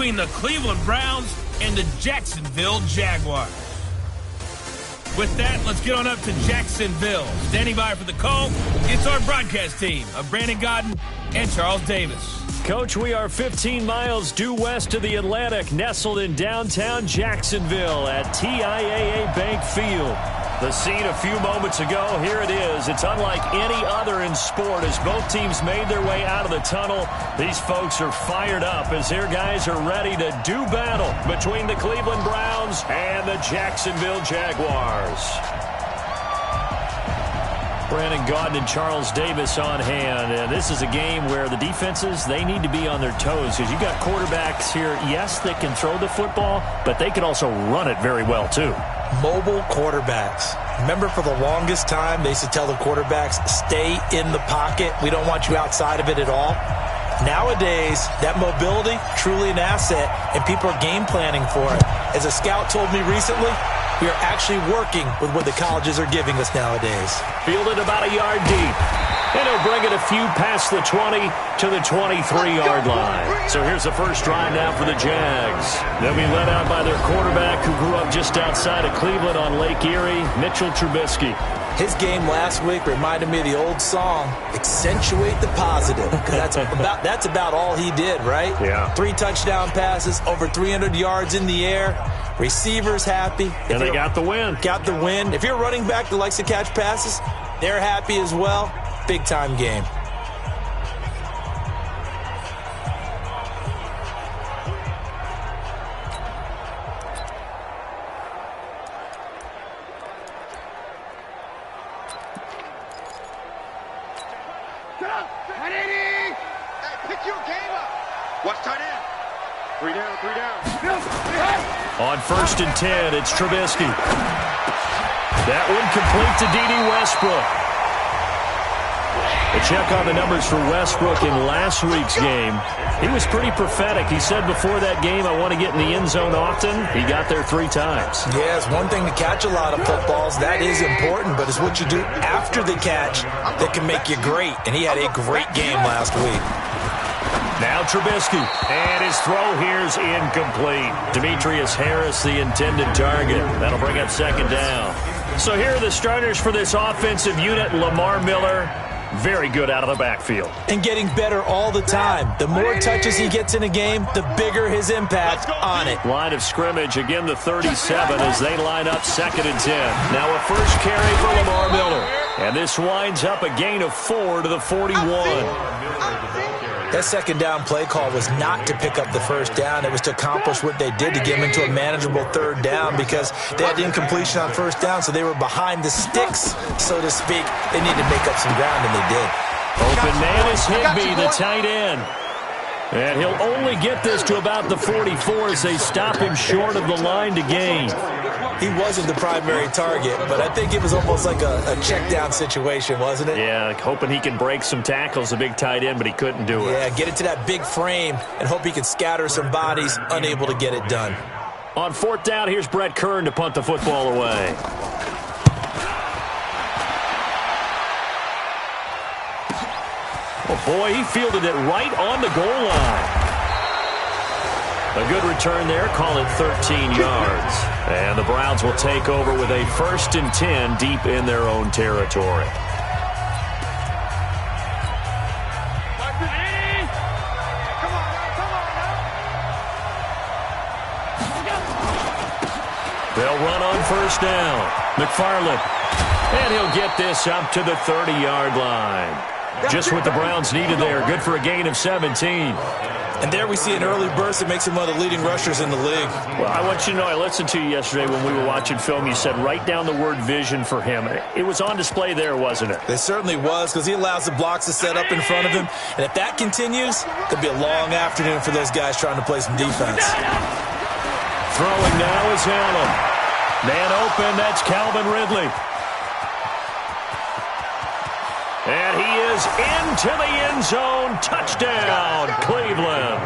between the Cleveland Browns and the Jacksonville Jaguars. With that, let's get on up to Jacksonville. Standing by for the call, it's our broadcast team of Brandon Godden and Charles Davis. Coach, we are 15 miles due west of the Atlantic, nestled in downtown Jacksonville at TIAA Bank Field. The scene a few moments ago, here it is. It's unlike any other in sport as both teams made their way out of the tunnel. These folks are fired up as their guys are ready to do battle between the Cleveland Browns and the Jacksonville Jaguars. Brandon Gaudin and Charles Davis on hand. And this is a game where the defenses, they need to be on their toes because you've got quarterbacks here, yes, they can throw the football, but they can also run it very well too. Mobile quarterbacks. Remember, for the longest time, they used to tell the quarterbacks, stay in the pocket. We don't want you outside of it at all. Nowadays, that mobility, truly an asset, and people are game planning for it. As a scout told me recently, we are actually working with what the colleges are giving us nowadays. Fielded about a yard deep. And he'll bring it a few past the 20 to the 23-yard line. So here's the first drive now for the Jags. They'll be led out by their quarterback who grew up just outside of Cleveland on Lake Erie, Mitchell Trubisky. His game last week reminded me of the old song, Accentuate the Positive. That's about all he did, right? Yeah. 3 touchdown passes, over 300 yards in the air. Receivers happy. And they got the win. Got the win. If you're a running back that likes to catch passes, they're happy as well. Big-time game. Pick your game up. Watch tight end. 3 down, 3 down. On 1st and 10, it's Trubisky. That one complete to D.D. Westbrook. A check on the numbers for Westbrook in last week's game. He was pretty prophetic. He said before that game, I want to get in the end zone often. He got there 3 times. Yeah, it's one thing to catch a lot of footballs. That is important, but it's what you do after the catch that can make you great. And he had a great game last week. Now Trubisky, and his throw here's incomplete. Demetrius Harris, the intended target. That'll bring up 2nd down. So here are the starters for this offensive unit. Lamar Miller, very good out of the backfield. And getting better all the time. The more touches he gets in a game, the bigger his impact on it. Line of scrimmage, again the 37 as they line up 2nd and 10. Now a first carry for Lamar Miller. And this winds up a gain of 4 to the 41. That 2nd down play call was not to pick up the 1st down. It was to accomplish what they did to get them into a manageable 3rd down because they had incompletion on 1st down, so they were behind the sticks, so to speak. They needed to make up some ground, and they did. Open man is Higbee, the tight end. And he'll only get this to about the 44 as they stop him short of the line to gain. He wasn't the primary target, but I think it was almost like a check-down situation, wasn't it? Yeah, hoping he can break some tackles, a big tight end, but he couldn't do it. Yeah, get it to that big frame and hope he can scatter some bodies, unable to get it done. On 4th down, here's Brett Kern to punt the football away. Oh, boy, he fielded it right on the goal line. A good return there, call it 13 yards. And the Browns will take over with a 1st and 10 deep in their own territory. They'll run on 1st down. McFarland. And he'll get this up to the 30-yard line. Just what the Browns needed there. Good for a gain of 17. And there we see an early burst that makes him one of the leading rushers in the league. Well, I want you to know, I listened to you yesterday when we were watching film. You said write down the word vision for him. It was on display there, wasn't it? It certainly was, because he allows the blocks to set up in front of him. And if that continues, it'll be a long afternoon for those guys trying to play some defense. Throwing now is Allen. Man open, that's Calvin Ridley. And he is into the end zone. Touchdown, Cleveland.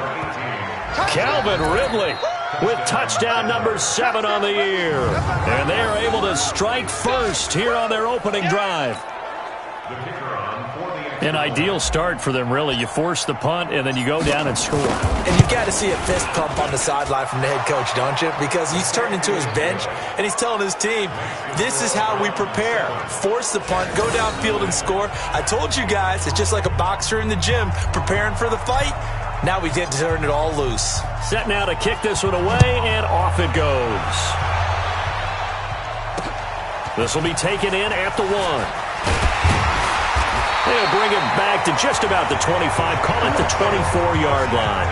Calvin Ridley with touchdown number 7 on the year. And they are able to strike first here on their opening drive. An ideal start for them, really. You force the punt, and then you go down and score. And you've got to see a fist pump on the sideline from the head coach, don't you? Because he's turned into his bench, and he's telling his team, this is how we prepare. Force the punt, go downfield and score. I told you guys, it's just like a boxer in the gym preparing for the fight. Now we get to turn it all loose. Set now to kick this one away, and off it goes. This will be taken in at the 1. They'll bring it back to just about the 25. Call it the 24-yard line.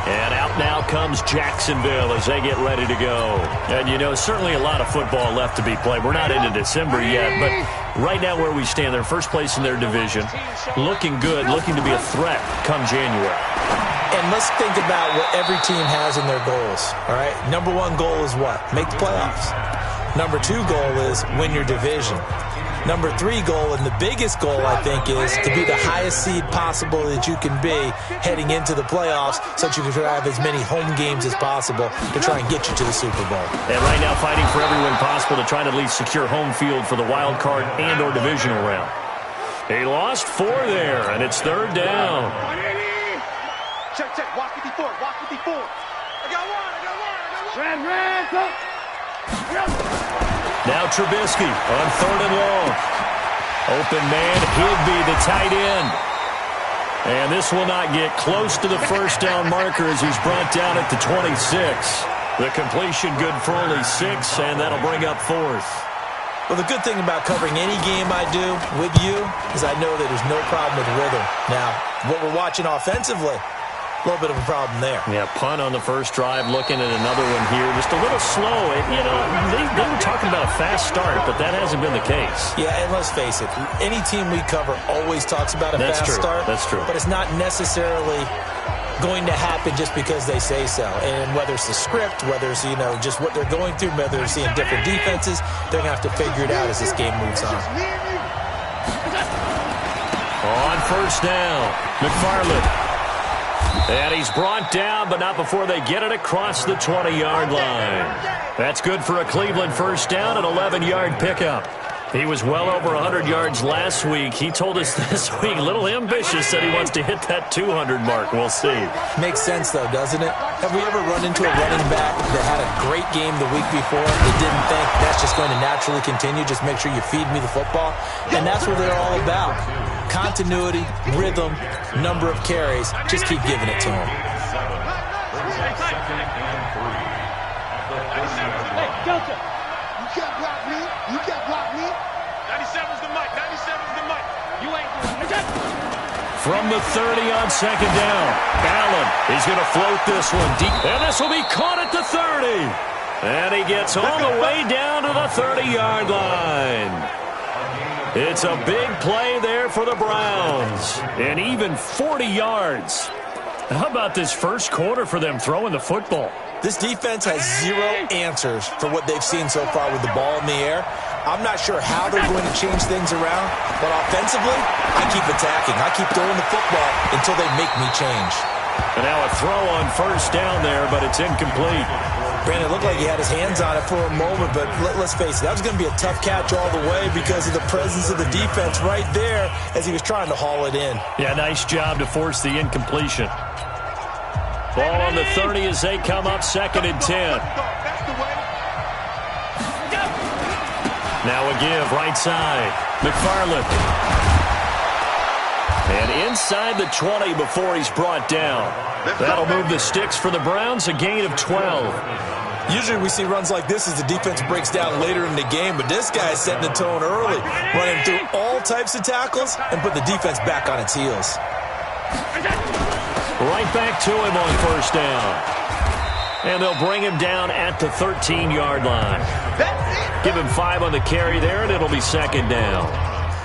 And out now comes Jacksonville as they get ready to go. And, you know, certainly a lot of football left to be played. We're not into December yet, but right now where we stand, they're first place in their division. Looking good, looking to be a threat come January. And let's think about what every team has in their goals, all right? Number 1 goal is what? Make the playoffs. Number 2 goal is win your division. Number 3 goal, and the biggest goal, I think, is to be the highest seed possible that you can be heading into the playoffs so that you can have as many home games as possible to try and get you to the Super Bowl. And right now fighting for every win possible to try to at least secure home field for the wild card and or divisional round. He lost 4 there, and it's 3rd down. Check, check. Walk 54. Walk 54. I got one. Red, go. Now Trubisky on 3rd and long. Open man, Higby, the tight end. And this will not get close to the first down marker as he's brought down at the 26. The completion good for only 6, and that'll bring up 4th. Well, the good thing about covering any game I do with you is I know that there's no problem with rhythm. Now, what we're watching offensively, a little bit of a problem there. Yeah, punt on the first drive, looking at another one here. Just a little slow. You know, they were talking about a fast start, but that hasn't been the case. Yeah, and let's face it, any team we cover always talks about a fast start. That's true. But it's not necessarily going to happen just because they say so. And whether it's the script, whether it's, you know, just what they're going through, whether they're seeing different defenses, they're going to have to figure it out as this game moves on. On first down, McFarland. And he's brought down, but not before they get it across the 20-yard line. That's good for a Cleveland first down, an 11-yard pickup. He was well over 100 yards last week. He told us this week, a little ambitious, that he wants to hit that 200 mark. We'll see. Makes sense, though, doesn't it? Have we ever run into a running back that had a great game the week before that didn't think that's just going to naturally continue? Just make sure you feed me the football. And that's what they're all about. Continuity, rhythm, number of carries. Just keep giving it to him. Hey, Delta, you can't block me. You can't block me. 97's the mic. 97's the mic. You ain't doing it. From the 30 on second down, Allen, he's going to float this one deep. And this will be caught at the 30. And he gets all the way down to the 30-yard line. It's a big play there for the Browns. And even 40 yards. How about this first quarter for them throwing the football? This defense has 0 answers for what they've seen so far with the ball in the air. I'm not sure how they're going to change things around, but offensively, I keep attacking. I keep throwing the football until they make me change. And now a throw on first down there, but it's incomplete. Brandon, it looked like he had his hands on it for a moment, but let's face it, that was going to be a tough catch all the way because of the presence of the defense right there as he was trying to haul it in. Yeah, nice job to force the incompletion. Ball on the 30 as they come up, 2nd and 10. Now a give, right side. McFarland. And inside the 20 before he's brought down. That'll move the sticks for the Browns, a gain of 12. Usually we see runs like this as the defense breaks down later in the game, but this guy is setting the tone early, running through all types of tackles and put the defense back on its heels. Right back to him on first down. And they'll bring him down at the 13-yard line. Give him 5 on the carry there, and it'll be 2nd down.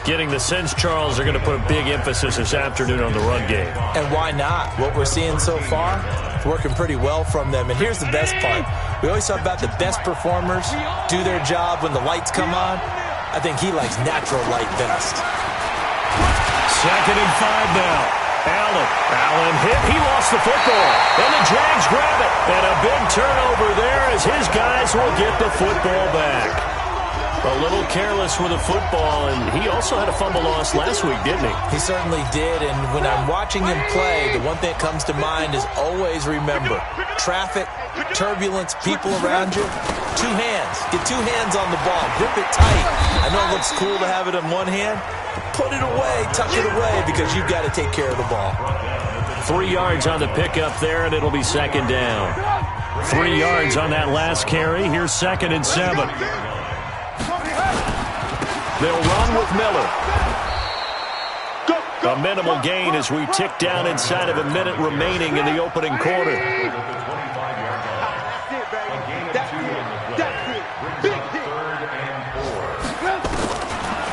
Getting the sense, Charles, they're going to put a big emphasis this afternoon on the run game. And why not? What we're seeing so far, working pretty well from them. And here's the best part. We always talk about the best performers do their job when the lights come on. I think he likes natural light best. 2nd and 5 now. Allen hit. He lost the football. And the Jags grab it. And a big turnover there as his guys will get the football back. A little careless with a football, and he also had a fumble loss last week, didn't he? He certainly did, and when I'm watching him play, the one thing that comes to mind is always remember, traffic, turbulence, people around you, two hands. Get two hands on the ball. Grip it tight. I know it looks cool to have it in one hand. Put it away, tuck it away, because you've got to take care of the ball. 3 yards on the pickup there, and it'll be second down. 3 yards on that last carry. Here's 2nd and 7. They'll run with Miller. A minimal gain as we tick down inside of a minute remaining in the opening quarter.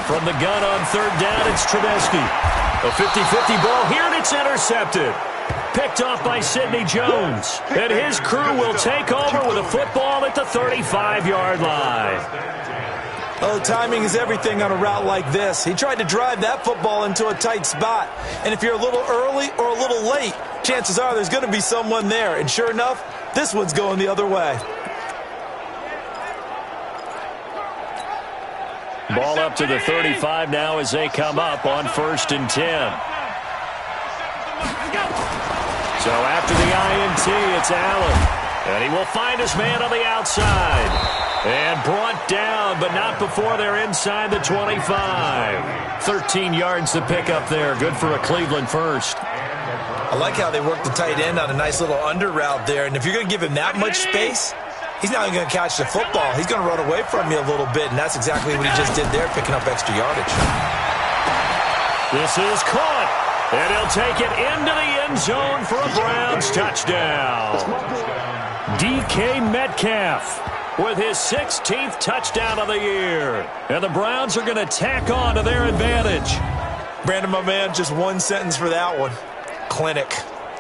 From the gun on 3rd down, it's Trubisky. A 50-50 ball here, and it's intercepted. Picked off by Sidney Jones. And his crew will take over with a football at the 35-yard line. Oh, timing is everything on a route like this. He tried to drive that football into a tight spot. And if you're a little early or a little late, chances are there's going to be someone there. And sure enough, this one's going the other way. Ball up to the 35 now as they come up on 1st and 10. So after the INT, it's Allen. And he will find his man on the outside. And brought down, but not before they're inside the 25. 13 yards to pick up there. Good for a Cleveland first. I like how they work the tight end on a nice little under route there. And if you're going to give him that much space, he's not even going to catch the football. He's going to run away from you a little bit, and that's exactly what he just did there, picking up extra yardage. This is caught, and he'll take it into the end zone for a Browns touchdown. DK Metcalf with his 16th touchdown of the year. And the Browns are going to tack on to their advantage. Brandon, my man, just one sentence for that one. Clinic.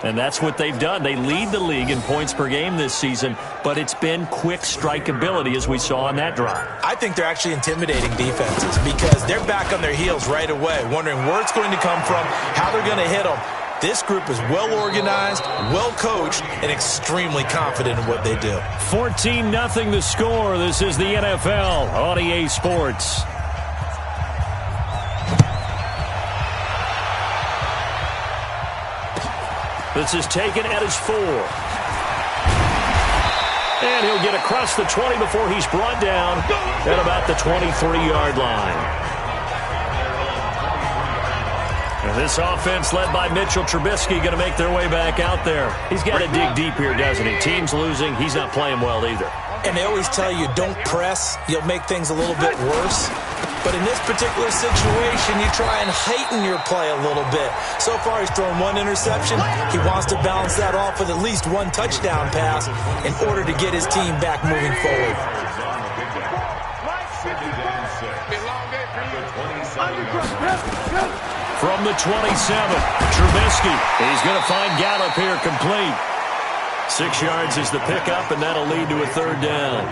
And that's what they've done. They lead the league in points per game this season, but it's been quick strikeability as we saw on that drive. I think they're actually intimidating defenses because they're back on their heels right away, wondering where it's going to come from, how they're going to hit them. This group is well organized, well coached, and extremely confident in what they do. 14-0 the score. This is the NFL on EA Sports. This is taken at his 4. And he'll get across the 20 before he's brought down at about the 23-yard line. And this offense led by Mitchell Trubisky going to make their way back out there. He's got to dig deep here, doesn't he? Team's losing. He's not playing well either. And they always tell you, don't press. You'll make things a little bit worse. But in this particular situation, you try and heighten your play a little bit. So far, he's thrown one interception. He wants to balance that off with at least one touchdown pass in order to get his team back moving forward. From the 27, Trubisky. He's going to find Gallup here complete. 6 yards is the pickup, and that'll lead to a 3rd down.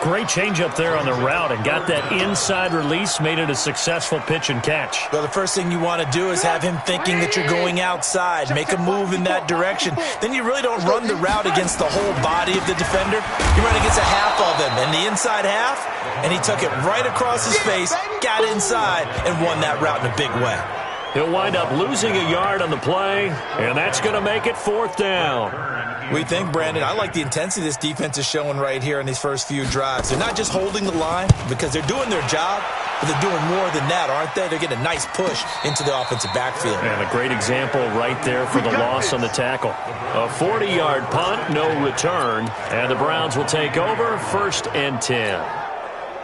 Great change up there on the route and got that inside release, made it a successful pitch and catch. Well, the first thing you want to do is have him thinking that you're going outside, make a move in that direction. Then you really don't run the route against the whole body of the defender. You run against a half of him, and the inside half, and he took it right across his face, got inside, and won that route in a big way. He'll wind up losing a yard on the play, and that's going to make it 4th down. We think, Brandon, I like the intensity this defense is showing right here in these first few drives. They're not just holding the line because they're doing their job, but they're doing more than that, aren't they? They're getting a nice push into the offensive backfield. And a great example right there for the loss on the tackle. A 40-yard punt, no return, and the Browns will take over 1st and 10.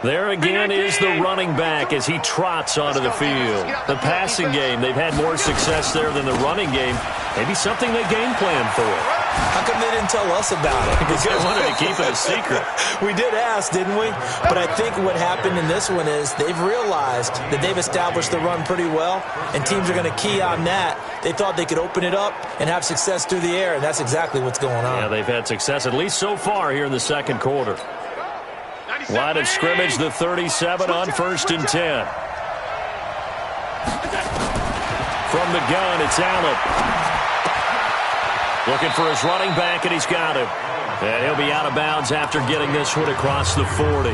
There again is the running back as he trots onto the field. The passing game, they've had more success there than the running game. Maybe something they game plan for. How come they didn't tell us about it? Because they wanted to keep it a secret. We did ask, didn't we? But I think what happened in this one is they've realized that they've established the run pretty well, and teams are going to key on that. They thought they could open it up and have success through the air, and that's exactly what's going on. Yeah, they've had success, at least so far here in the second quarter. Line of scrimmage, the 37 on 1st and 10. From the gun, it's Allen. Looking for his running back, and he's got him. And he'll be out of bounds after getting this one across the 40.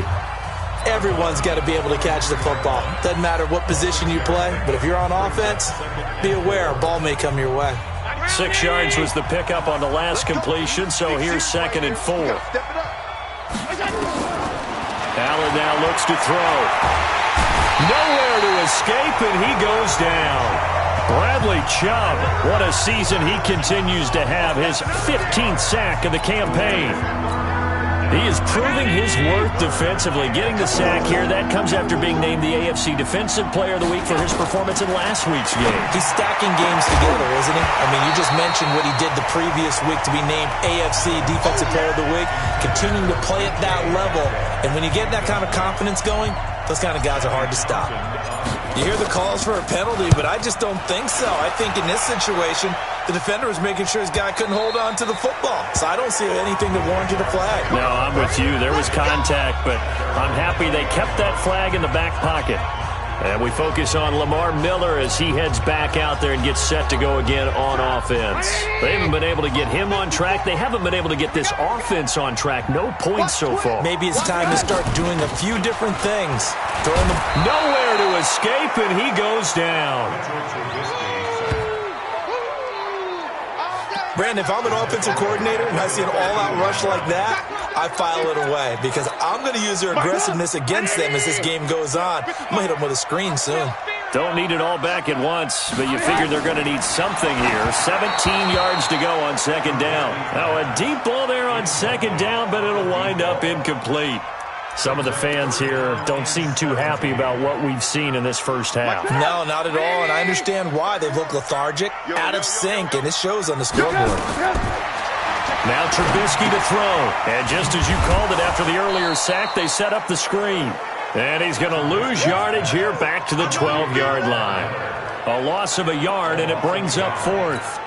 Everyone's got to be able to catch the football. Doesn't matter what position you play, but if you're on offense, be aware a ball may come your way. 6 yards was the pickup on the last completion, so here's 2nd and 4. Allen now looks to throw. Nowhere to escape, and he goes down. Bradley Chubb, what a season he continues to have, his 15th sack of the campaign. He is proving his worth defensively. Getting the sack here, that comes after being named the AFC Defensive Player of the Week for his performance in last week's game. He's stacking games together, isn't he? I mean, you just mentioned what he did the previous week to be named AFC Defensive Player of the Week, continuing to play at that level. And when you get that kind of confidence going, those kind of guys are hard to stop. You hear the calls for a penalty, but I just don't think so. I think in this situation, the defender was making sure his guy couldn't hold on to the football. So I don't see anything that warranted a flag. No, I'm with you. There was contact, but I'm happy they kept that flag in the back pocket. And we focus on Lamar Miller as he heads back out there and gets set to go again on offense. They haven't been able to get him on track. They haven't been able to get this offense on track. No points so far. Maybe it's time to start doing a few different things. Throwing the nowhere to escape, and he goes down. Brandon, if I'm an offensive coordinator and I see an all-out rush like that, I file it away because I'm going to use their aggressiveness against them as this game goes on. I'm going to hit them with a screen soon. Don't need it all back at once, but you figure they're going to need something here. 17 yards to go on 2nd down. Now a deep ball there on 2nd down, but it'll wind up incomplete. Some of the fans here don't seem too happy about what we've seen in this first half. No, not at all, and I understand why. They've looked lethargic, out of sync, and it shows on the scoreboard. Now Trubisky to throw. And just as you called it after the earlier sack, they set up the screen. And he's going to lose yardage here back to the 12-yard line. A loss of a yard, and it brings up 4th.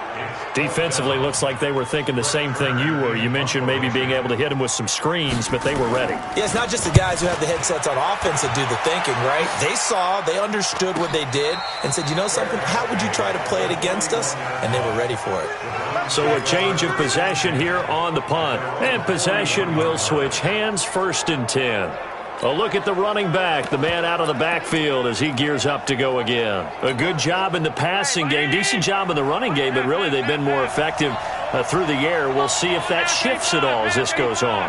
Defensively, looks like they were thinking the same thing you were. You mentioned maybe being able to hit them with some screens, but they were ready. Yeah, it's not just the guys who have the headsets on offense that do the thinking, right? They saw, they understood what they did, and said, you know something, how would you try to play it against us? And they were ready for it. So a change of possession here on the punt. And possession will switch hands, 1st and 10. A look at the running back, the man out of the backfield as he gears up to go again. A good job in the passing game, decent job in the running game, but really they've been more effective through the air. We'll see if that shifts at all as this goes on.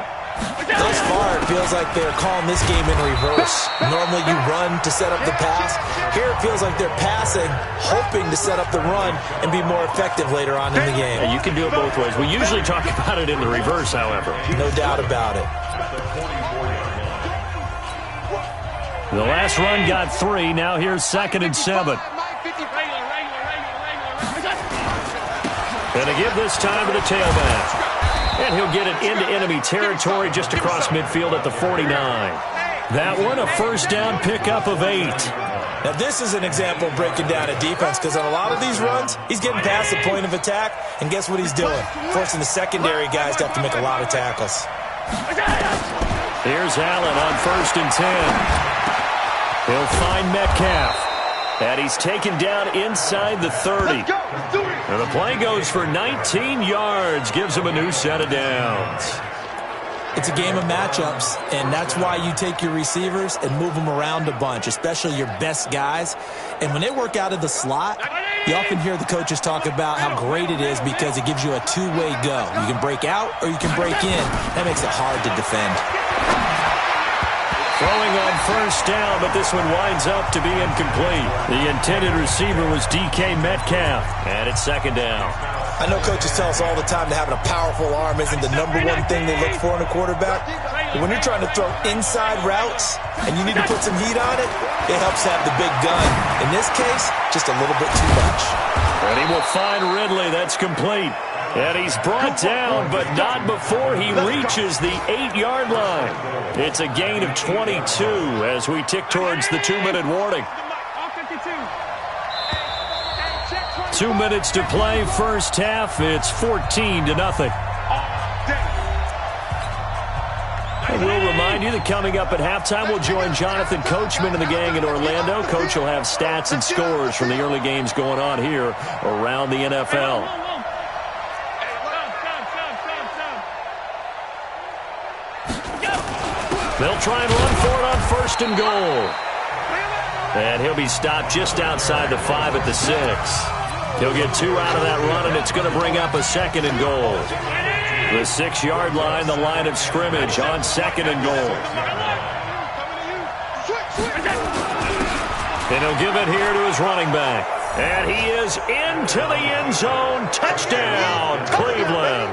Thus far, it feels like they're calling this game in reverse. Normally you run to set up the pass. Here it feels like they're passing, hoping to set up the run and be more effective later on in the game. And you can do it both ways. We usually talk about it in the reverse, however. No doubt about it. The last run got 3. Now here's 2nd and 7. Going to give this time to the tailback. And he'll get it into enemy territory just across midfield at the 49. That one, a 1st down pickup of 8. Now this is an example of breaking down a defense because on a lot of these runs, he's getting past the point of attack, and guess what he's doing? Forcing the secondary guys to have to make a lot of tackles. Here's Allen on 1st and 10. He'll find Metcalf. And he's taken down inside the 30. And the play goes for 19 yards. Gives him a new set of downs. It's a game of matchups, and that's why you take your receivers and move them around a bunch, especially your best guys. And when they work out of the slot, you often hear the coaches talk about how great it is because it gives you a two-way go. You can break out or you can break in. That makes it hard to defend. Throwing on 1st down, but this one winds up to be incomplete. The intended receiver was DK Metcalf, and it's 2nd down. I know coaches tell us all the time that having a powerful arm isn't the #1 thing they look for in a quarterback. But when you're trying to throw inside routes and you need to put some heat on it, it helps have the big gun. In this case, just a little bit too much. And he will find Ridley. That's complete. And he's brought down, but not before he reaches the 8-yard line. It's a gain of 22 as we tick towards the 2-minute warning. 2 minutes to play, first half. It's 14-0. And we'll remind you that coming up at halftime, we'll join Jonathan Coachman and the gang in Orlando. Coach will have stats and scores from the early games going on here around the NFL. They'll try and run for it on first and goal. And he'll be stopped just outside the 5 at the 6. He'll get 2 out of that run, and it's going to bring up a second and goal. The 6-yard line, the line of scrimmage on second and goal. And he'll give it here to his running back. And he is into the end zone. Touchdown, Cleveland.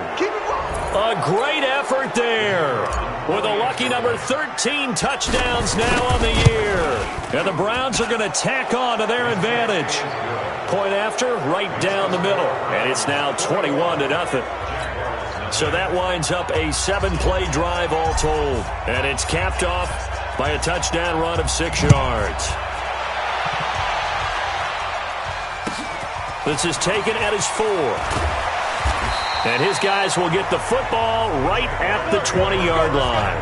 A great effort there. With a lucky number 13 touchdowns now on the year. And the Browns are going to tack on to their advantage. Point after, right down the middle. And it's now 21-0. So that winds up a 7-play drive all told. And it's capped off by a touchdown run of 6 yards. This is taken at his 4. And his guys will get the football right at the 20-yard line.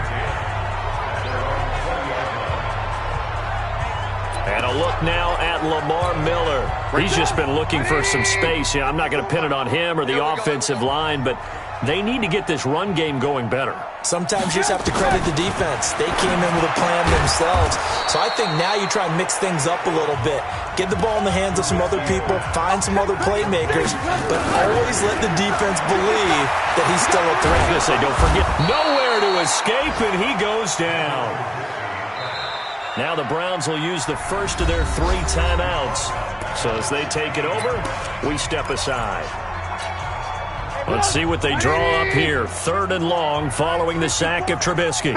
And a look now at Lamar Miller. He's just been looking for some space. I'm not going to pin it on him or the offensive line, but they need to get this run game going better. Sometimes you just have to credit the defense. They came in with a plan themselves. So I think now you try and mix things up a little bit. Get the ball in the hands of some other people, find some other playmakers, but always let the defense believe that he's still a threat. I was going to say, don't forget, nowhere to escape, and he goes down. Now the Browns will use the first of their 3 timeouts. So as they take it over, we step aside. Let's see what they draw up here. 3rd and long following the sack of Trubisky.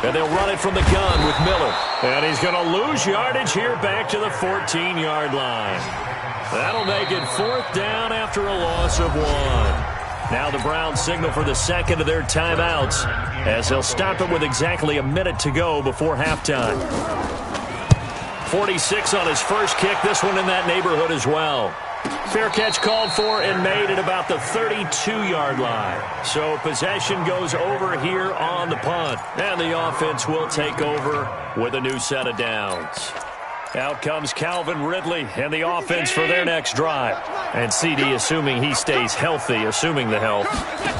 And they'll run it from the gun with Miller. And he's going to lose yardage here back to the 14-yard line. That'll make it 4th down after a loss of 1. Now the Browns signal for the second of their timeouts as they'll stop it with exactly a minute to go before halftime. 46 on his first kick. This one in that neighborhood as well. Fair catch called for and made at about the 32-yard line. So possession goes over here on the punt. And the offense will take over with a new set of downs. Out comes Calvin Ridley and the offense for their next drive. And CD, assuming he stays healthy, assuming the health,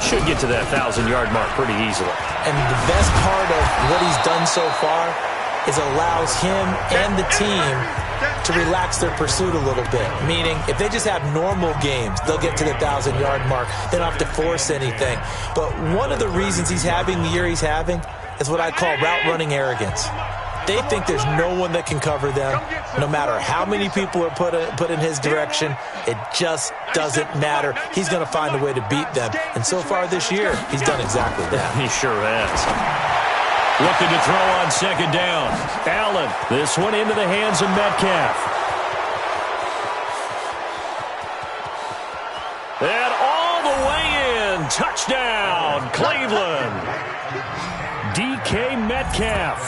should get to that 1,000-yard mark pretty easily. And the best part of what he's done so far is allows him and the team to relax their pursuit a little bit. Meaning, if they just have normal games, they'll get to the 1,000-yard mark. They don't have to force anything. But one of the reasons he's having the year he's having is what I call route running arrogance. They think there's no one that can cover them. No matter how many people are put in his direction, it just doesn't matter. He's going to find a way to beat them. And so far this year, he's done exactly that. He sure has. Looking to throw on second down. Allen, this one into the hands of Metcalf. And all the way in. Touchdown, Cleveland. DK Metcalf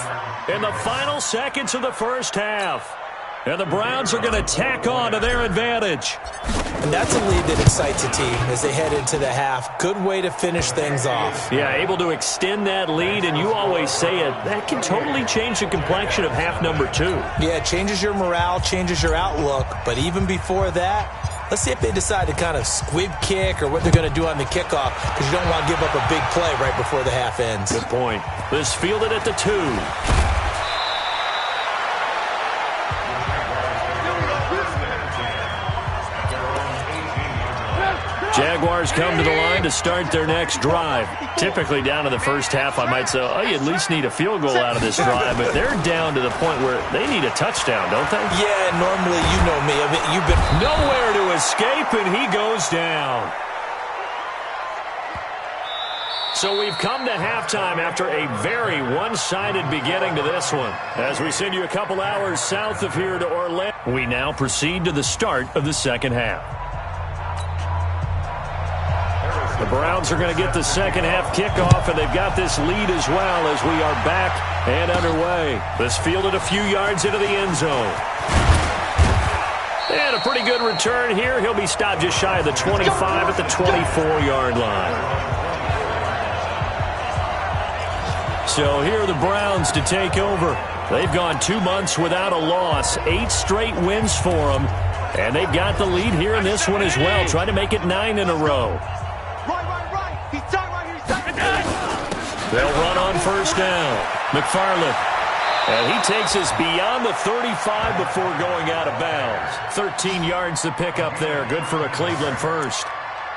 in the final seconds of the first half. And the Browns are going to tack on to their advantage. And that's a lead that excites a team as they head into the half. Good way to finish things off. Yeah, able to extend that lead, and you always say it, that can totally change the complexion of half number 2. Yeah, it changes your morale, changes your outlook. But even before that, let's see if they decide to kind of squib kick or what they're going to do on the kickoff, because you don't want to give up a big play right before the half ends. Good point. This fielded at the 2. Jaguars come to the line to start their next drive. Typically down to the first half, I might say, oh, you at least need a field goal out of this drive. But they're down to the point where they need a touchdown, don't they? Yeah, normally, you know me. I mean, you've been nowhere to escape, and he goes down. So we've come to halftime after a very one-sided beginning to this one. As we send you a couple hours south of here to Orlando, we now proceed to the start of the second half. The Browns are going to get the second half kickoff, and they've got this lead as well as we are back and underway. This fielded a few yards into the end zone. And a pretty good return here. He'll be stopped just shy of the 25 at the 24-yard line. So here are the Browns to take over. They've gone 2 months without a loss, 8 straight wins for them. And they've got the lead here in this one as well, trying to make it 9 in a row. They'll run on first down. McFarland. And he takes us beyond the 35 before going out of bounds. 13 yards to pick up there. Good for a Cleveland first.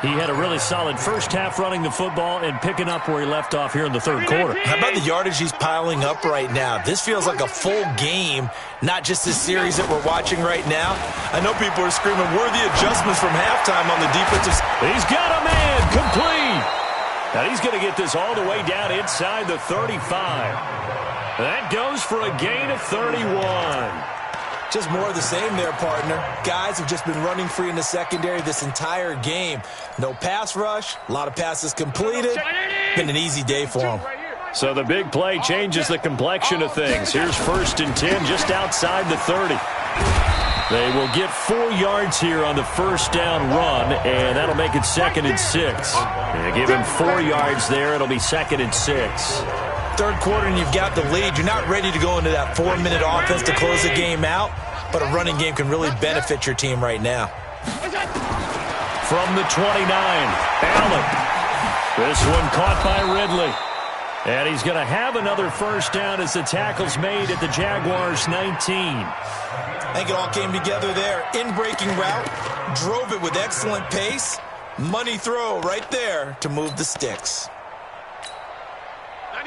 He had a really solid first half running the football and picking up where he left off here in the third quarter. How about the yardage he's piling up right now? This feels like a full game, not just this series that we're watching right now. I know people are screaming worthy adjustments from halftime on the defensive side. He's got a man complete. Now he's going to get this all the way down inside the 35. That goes for a gain of 31. Just more of the same there, partner. Guys have just been running free in the secondary this entire game. No pass rush, a lot of passes completed. Been an easy day for them. So the big play changes the complexion of things. Here's 1st and 10 just outside the 30. They will get 4 yards here on the first down run, and that'll make it 2nd and 6. They give him 4 yards there. It'll be 2nd and 6. Third quarter and you've got the lead. You're not ready to go into that 4-minute offense to close the game out, but a running game can really benefit your team right now. From the 29, Allen. This one caught by Ridley. And he's going to have another first down as the tackle's made at the Jaguars' 19. I think it all came together there. In-breaking route, drove it with excellent pace. Money throw right there to move the sticks.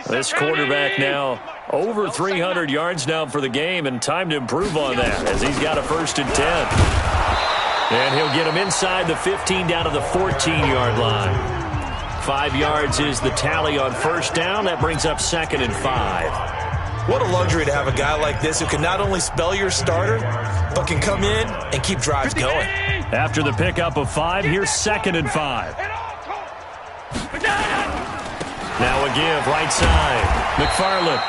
This quarterback now over 300 yards now for the game, and time to improve on that as he's got a 1st and 10. And he'll get him inside the 15 down to the 14-yard line. 5 yards is the tally on first down. That brings up 2nd and 5. What a luxury to have a guy like this who can not only spell your starter, but can come in and keep drives going. After the pickup of 5, here's 2nd and 5. Now a give, right side. McFarland.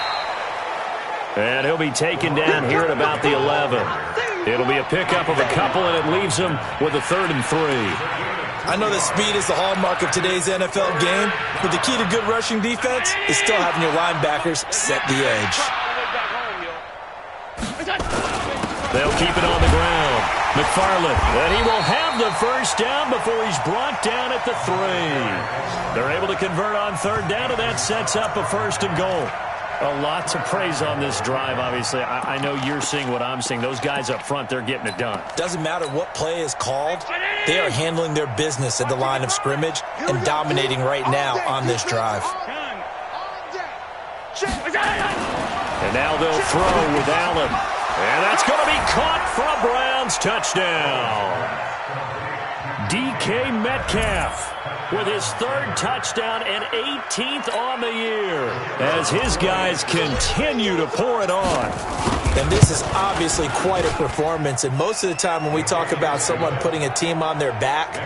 And he'll be taken down here at about the 11. It'll be a pickup of a couple, and it leaves him with a 3rd and 3. I know that speed is the hallmark of today's NFL game, but the key to good rushing defense is still having your linebackers set the edge. They'll keep it on the ground. McFarland, and he will have the first down before he's brought down at the 3. They're able to convert on 3rd down, and that sets up a 1st and goal. A lot to praise on this drive, obviously. I know you're seeing what I'm seeing. Those guys up front, they're getting it done. Doesn't matter what play is called. They are handling their business at the line of scrimmage and dominating right now on this drive. And now they'll throw with Allen. And that's going to be caught for a Browns touchdown. DK Metcalf with his 3rd touchdown and 18th on the year as his guys continue to pour it on. And this is obviously quite a performance. And most of the time when we talk about someone putting a team on their back,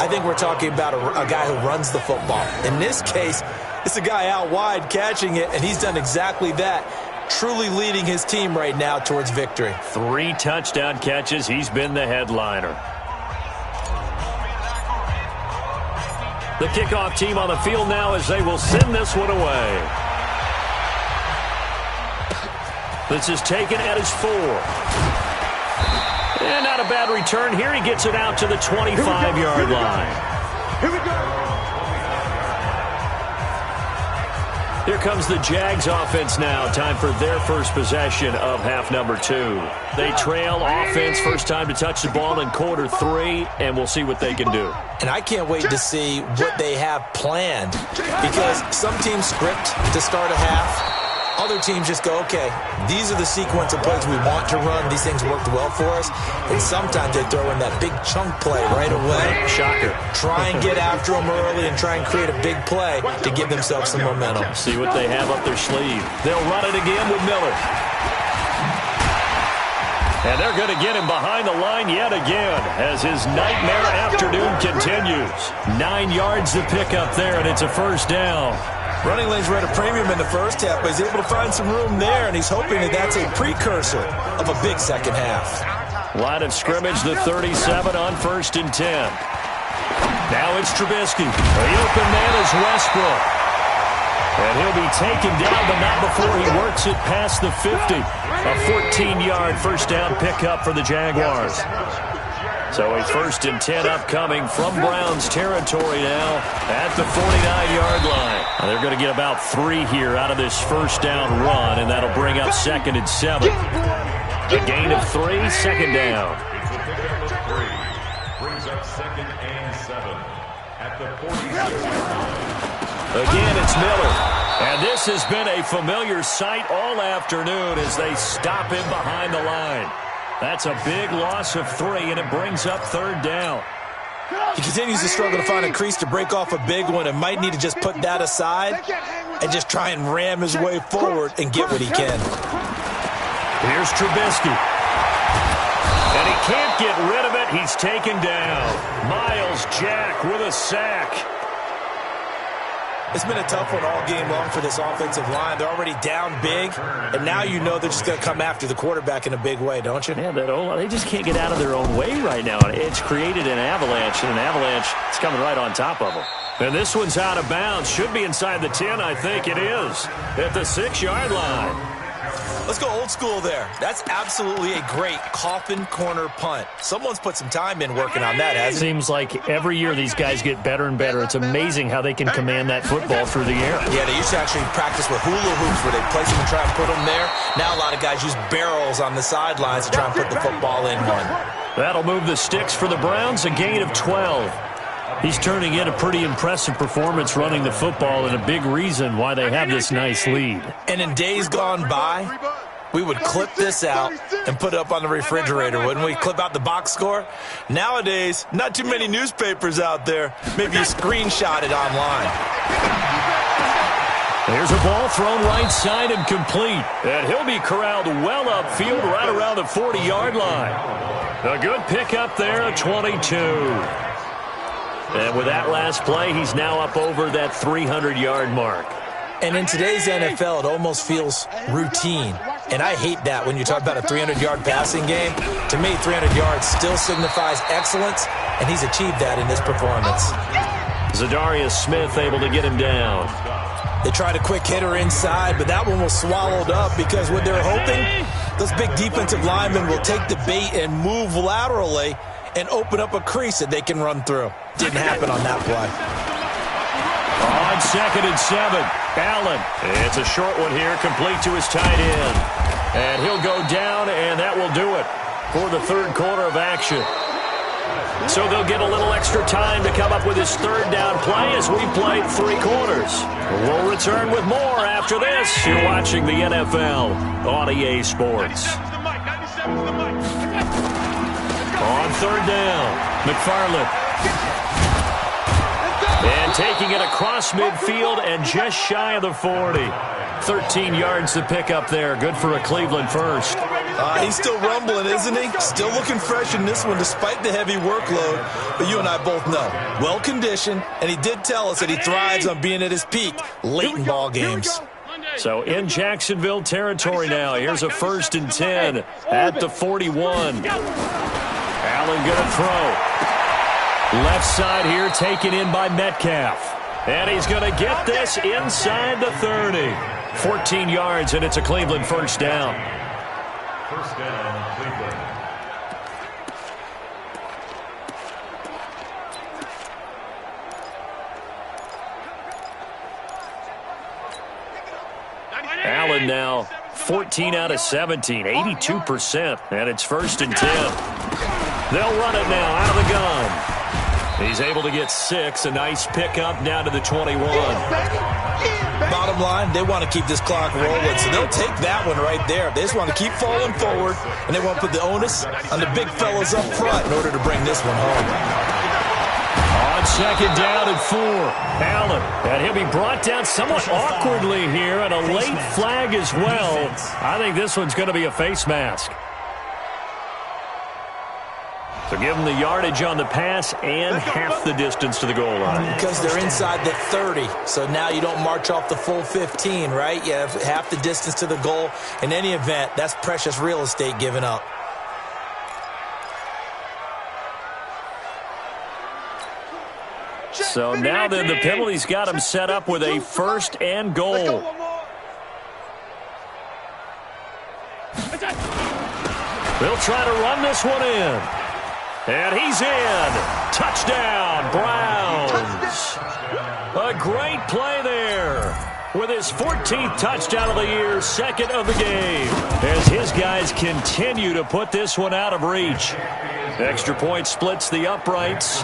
I think we're talking about a guy who runs the football. In this case, it's a guy out wide catching it, and he's done exactly that. Truly leading his team right now towards victory. 3 touchdown catches. He's been the headliner. The kickoff team on the field now as they will send this one away. This is taken at his 4. And not a bad return here. He gets it out to the 25-yard line. Here we go. Here comes the Jags offense now. Time for their first possession of half number 2. They trail offense, first time to touch the ball in quarter 3, and we'll see what they can do. And I can't wait to see what they have planned, because some teams script to start a half. Other teams just go, okay, these are the sequence of plays we want to run. These things worked well for us. And sometimes they throw in that big chunk play right away. Shocker. Try and get after them early and try and create a big play to give themselves some momentum. See what they have up their sleeve. They'll run it again with Miller. And they're going to get him behind the line yet again as his nightmare afternoon continues. 9 yards to pick up there, and it's a first down. Running lanes were at a premium in the first half, but he's able to find some room there, and he's hoping that that's a precursor of a big second half. Line of scrimmage, the 37 on 1st and 10. Now it's Trubisky. The open man is Westbrook. And he'll be taken down, but not before he works it past the 50. A 14-yard first down pickup for the Jaguars. So a 1st and 10 upcoming from Browns territory now at the 49-yard line. Now they're going to get about 3 here out of this first down run, and that'll bring up 2nd and 7. A gain of 3, 2nd down. It's a pickup of 3. Brings up 2nd and 7 at the 46. Again, it's Miller. And this has been a familiar sight all afternoon as they stop him behind the line. That's a big loss of 3, and it brings up 3rd down. He continues to struggle to find a crease to break off a big one and might need to just put that aside and just try and ram his way forward and get what he can. Here's Trubisky. And he can't get rid of it. He's taken down. Miles Jack with a sack. It's been a tough one all game long for this offensive line. They're already down big, and now you know they're just going to come after the quarterback in a big way, don't you? Yeah, they just can't get out of their own way right now. It's created an avalanche, and an avalanche is coming right on top of them. And this one's out of bounds. Should be inside the 10, I think it is, at the 6-yard line. Let's go old school there. That's absolutely a great coffin corner punt. Someone's put some time in working on that, hasn't it? Seems like every year these guys get better and better. It's amazing how they can command that football through the air. Yeah, they used to actually practice with hula hoops where they place them and try and put them there. Now a lot of guys use barrels on the sidelines to try and put the football in one. That'll move the sticks for the Browns, a gain of 12. He's turning in a pretty impressive performance running the football and a big reason why they have this nice lead. And in days gone by, we would clip this out and put it up on the refrigerator, wouldn't we? Clip out the box score. Nowadays, not too many newspapers out there. Maybe you screenshot it online. There's a ball thrown right side and complete. And he'll be corralled well upfield right around the 40-yard line. A good pickup there at 22. And with that last play, he's now up over that 300-yard mark. And in today's NFL, it almost feels routine. And I hate that when you talk about a 300-yard passing game. To me, 300 yards still signifies excellence, and he's achieved that in this performance. Zadarius Smith able to get him down. They tried a quick hitter inside, but that one was swallowed up because what they're hoping, those big defensive linemen will take the bait and move laterally and open up a crease that they can run through. Didn't happen on that play. On 2nd and 7, Allen. It's a short one here, complete to his tight end. And he'll go down, and that will do it for the 3rd quarter of action. So they'll get a little extra time to come up with his 3rd down play as we played 3 quarters. We'll return with more after this. You're watching the NFL on EA Sports. On 3rd down, McFarland. And taking it across midfield and just shy of the 40. 13 yards to pick up there. Good for a Cleveland first. He's still rumbling, isn't he? Still looking fresh in this one despite the heavy workload. But you and I both know, well-conditioned, and he did tell us that he thrives on being at his peak late in ball games. So in Jacksonville territory now. Here's a 1st and 10 at the 41. Allen gonna throw. Left side here taken in by Metcalf. And he's going to get this inside the 30. 14 yards, and it's a Cleveland first down. First down, Cleveland. Allen now 14 out of 17, 82%, and it's 1st and 10. They'll run it now out of the gun. He's able to get 6, a nice pickup down to the 21. Bottom line, they want to keep this clock rolling, so they'll take that one right there. They just want to keep falling forward, and they want to put the onus on the big fellas up front in order to bring this one home. On 2nd down and 4, Allen. And he'll be brought down somewhat awkwardly here, and a late flag as well. I think this one's going to be a face mask. So give them the yardage on the pass and half the distance to the goal line. Because they're inside the 30, so now you don't march off the full 15, right? You have half the distance to the goal. In any event, that's precious real estate given up. So now then, the penalty's got him set up with a 1st and goal. They'll try to run this one in. And he's in. Touchdown, Browns. A great play there. With his 14th touchdown of the year, second of the game. As his guys continue to put this one out of reach. Extra point splits the uprights.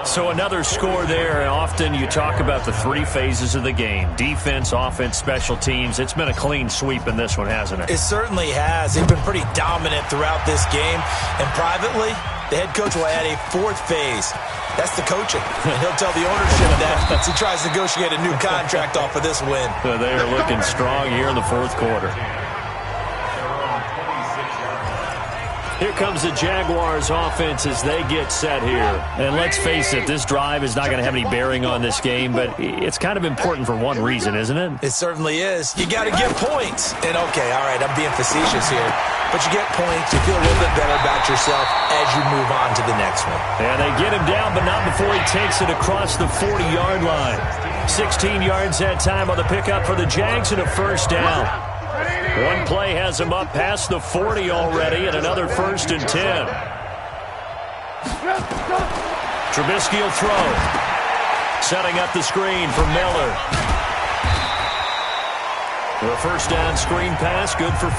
So another score there, and often you talk about the three phases of the game. Defense, offense, special teams. It's been a clean sweep in this one, hasn't it? It certainly has. They've been pretty dominant throughout this game. And privately, the head coach will add a fourth phase. That's the coaching. And he'll tell the ownership that as he tries to negotiate a new contract off of this win. So they are looking strong here in the fourth quarter. Here comes the Jaguars offense as they get set here. And let's face it, this drive is not going to have any bearing on this game, but it's kind of important for one reason, isn't it? It certainly is. You got to get points. And okay, all right, I'm being facetious here. But you get points, you feel a little bit better about yourself as you move on to the next one. And they get him down, but not before he takes it across the 40-yard line. 16 yards that time on the pickup for the Jags and a first down. One play has him up past the 40 already, and another 1st and 10. Trubisky will throw. Setting up the screen for Miller. The first down screen pass, good for 5.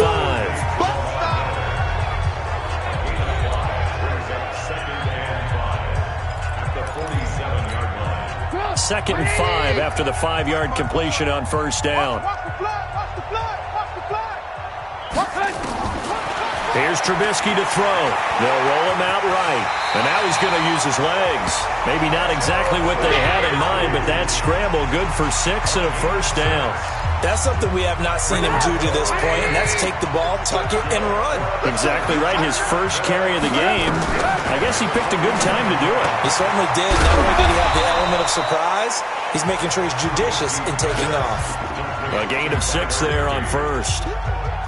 Second and 5 after the 5-yard completion on first down. Here's Trubisky to throw. They'll roll him out right. And now he's going to use his legs. Maybe not exactly what they had in mind, but that scramble good for 6 and a first down. That's something we have not seen him do to this point, and that's take the ball, tuck it, and run. Exactly right. His first carry of the game. I guess he picked a good time to do it. He certainly did. Not only did he have the element of surprise, he's making sure he's judicious in taking off. A gain of 6 there on first.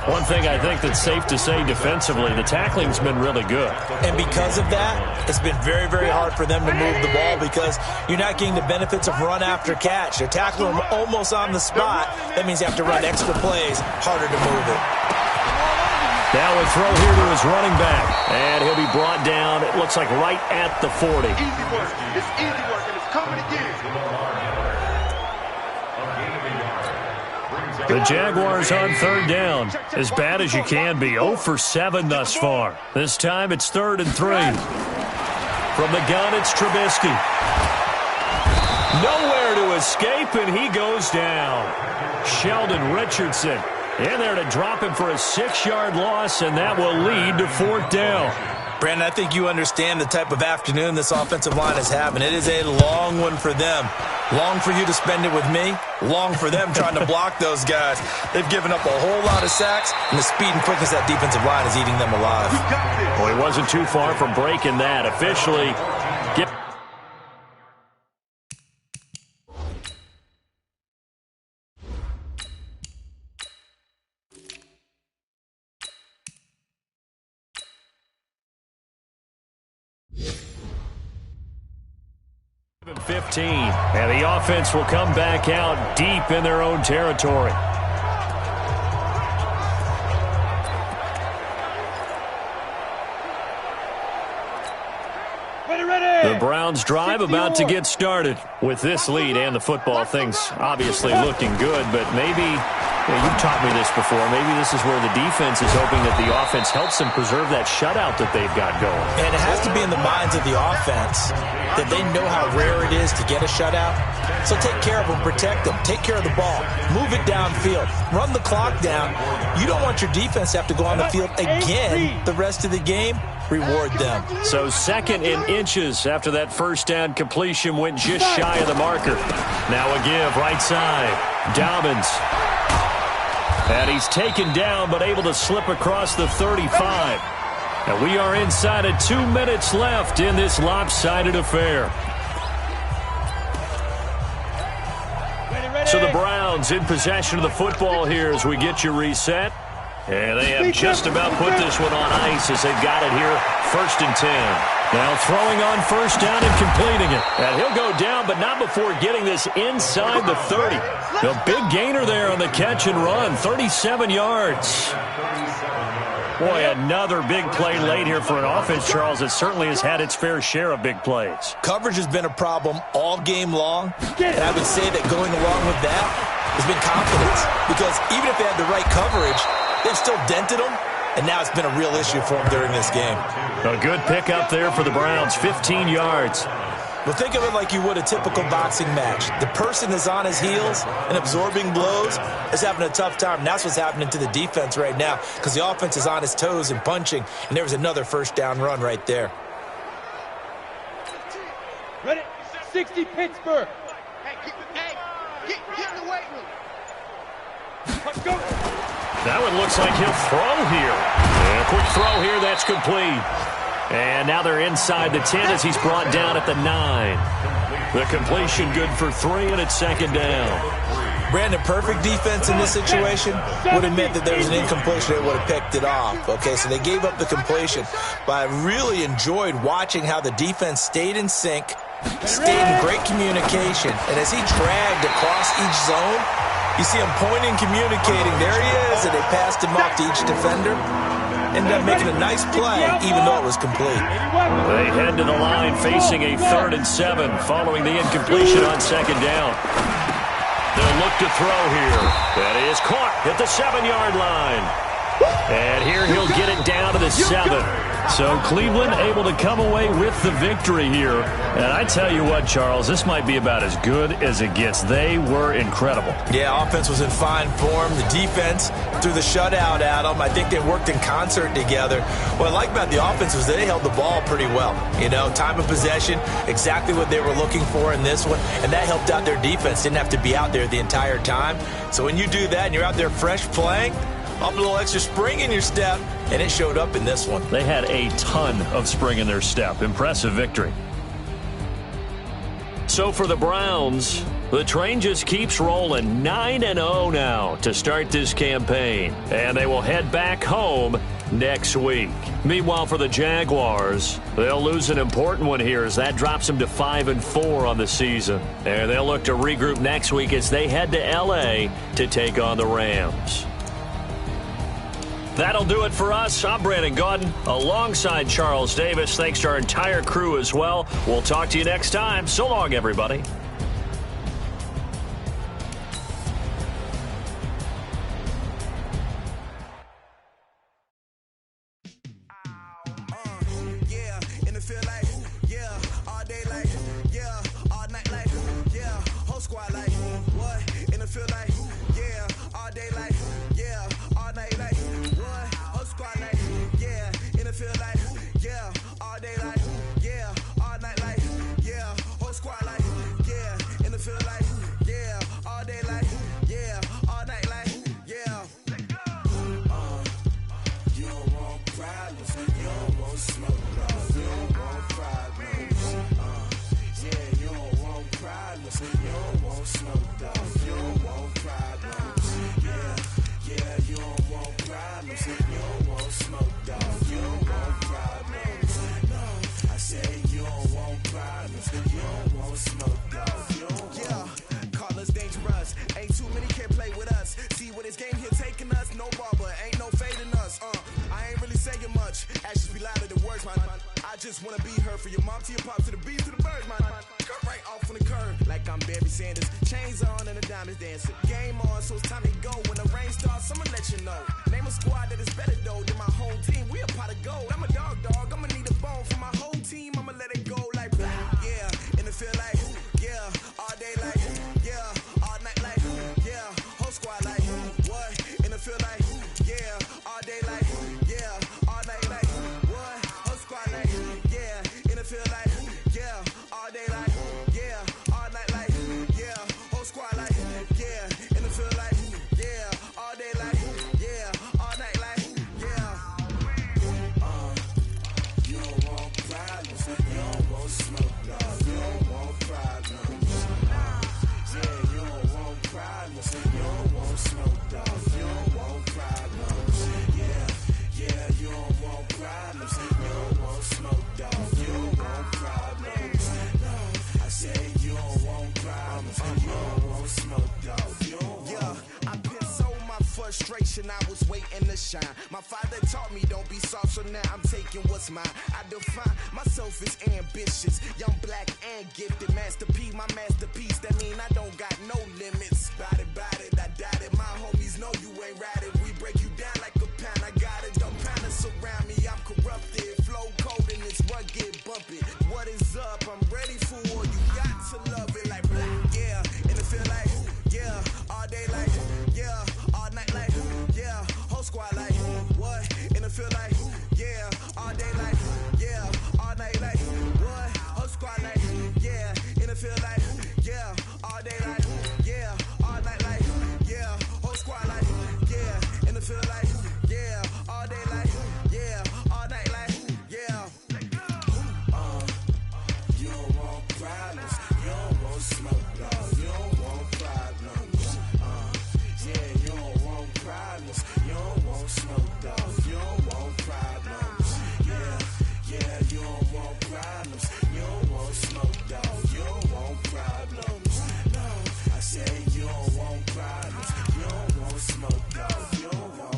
One thing I think that's safe to say defensively, the tackling's been really good. And because of that, it's been very, very hard for them to move the ball because you're not getting the benefits of run after catch. They're tackling them almost on the spot. That means you have to run extra plays, harder to move it. Now a throw here to his running back. And he'll be brought down, it looks like right at the 40. Easy work. It's easy work, and it's coming again. The Jaguars on third down. As bad as you can be. 0 for 7 thus far. This time it's 3rd and 3. From the gun, it's Trubisky. Nowhere to escape, and he goes down. Sheldon Richardson in there to drop him for a 6-yard loss, and that will lead to 4th down. Brandon, I think you understand the type of afternoon this offensive line is having. It is a long one for them. Long for you to spend it with me. Long for them trying to block those guys. They've given up a whole lot of sacks, and the speed and quickness of that defensive line is eating them alive. Well, he wasn't too far from breaking that. Officially, and the offense will come back out deep in their own territory. The Browns drive about to get started. With this lead and the football, things obviously looking good, but maybe, you've taught me this before, maybe this is where the defense is hoping that the offense helps them preserve that shutout that they've got going. And it has to be in the minds of the offense that they know how rare it is to get a shutout. So take care of them, protect them, take care of the ball, move it downfield, run the clock down. You don't want your defense to have to go on the field again the rest of the game. Reward them. So 2nd and inches after that first down completion went just shy of the marker. Now a give right side. Dobbins. And he's taken down but able to slip across the 35. And we are inside of 2 minutes left in this lopsided affair. So the Browns in possession of the football here as we get you reset. And they have just about put this one on ice as they've got it here, 1st and 10. Now throwing on first down and completing it. And he'll go down, but not before getting this inside the 30. A big gainer there on the catch and run, 37 yards. Boy, another big play late here for an offense, Charles, that certainly has had its fair share of big plays. Coverage has been a problem all game long, and I would say that going along with that has been confidence, because even if they had the right coverage, they've still dented them, and now it's been a real issue for them during this game. A good pickup there for the Browns, 15 yards. Well, think of it like you would a typical boxing match. The person is on his heels and absorbing blows is having a tough time. And that's what's happening to the defense right now, because the offense is on his toes and punching, and there was another first down run right there. Ready? 60 Pittsburgh. Hey, get in the weight room. Let's go. That one looks like he'll throw here. And a quick throw here, that's complete. And now they're inside the 10 as he's brought down at the 9. The completion good for 3, and it's second down. Brandon, perfect defense in this situation would have meant that there was an incompletion that would have picked it off. Okay, so they gave up the completion. But I really enjoyed watching how the defense stayed in sync, stayed in great communication. And as he dragged across each zone, you see him pointing, communicating. There he is, and they passed him off to each defender. Ended up making a nice play, even though it was complete. They head to the line facing a 3rd and 7 following the incompletion on second down. They'll look to throw here. That is caught at the 7-yard line. And here he'll get it down to the 7. So Cleveland able to come away with the victory here. And I tell you what, Charles, this might be about as good as it gets. They were incredible. Yeah, offense was in fine form. The defense threw the shutout at them. I think they worked in concert together. What I like about the offense was they held the ball pretty well. You know, time of possession, exactly what they were looking for in this one. And that helped out their defense. Didn't have to be out there the entire time. So when you do that and you're out there fresh playing, up a little extra spring in your step, and it showed up in this one. They had a ton of spring in their step. Impressive victory. So for the Browns, the train just keeps rolling. 9-0 now to start this campaign. And they will head back home next week. Meanwhile, for the Jaguars, they'll lose an important one here as that drops them to 5-4 on the season. And they'll look to regroup next week as they head to L.A. to take on the Rams. That'll do it for us. I'm Brandon Gaudin alongside Charles Davis. Thanks to our entire crew as well. We'll talk to you next time. So long, everybody. You don't want problems, you don't want smoke. concentration, I was waiting to shine. My father taught me don't be soft, so now I'm taking what's mine. I define myself as ambitious, young, black, and gifted. Master P, my masterpiece, that mean I don't got no limits. Bout it, I doubt it. My homies know you ain't ride it. We break you down like a pound, I got it. Don't pound us around me, I'm corrupted. Flow cold and it's rugged, bump it. What is up? I'm ready for war. You got to love it like black, yeah. And it feel like, yeah. All day like, yeah. All night like, yeah. Whole squad like, what? And it feel like, yeah. All day like, yeah. All night like, what? Whole squad like, yeah. And it feel like, yeah. All day like, yeah. All night like, yeah. Whole squad like, yeah. And it feel like, yeah. All day like, yeah. All night like, yeah. You don't want problems. You don't want smoke, dog. You don't want problems. Yeah, you don't want problems. You don't want smoke, dog. You don't want problems. Yeah, you don't want problems. You don't want smoke, dog. You don't want problems. No, I said you don't want problems. You don't want smoke, dog. You don't want.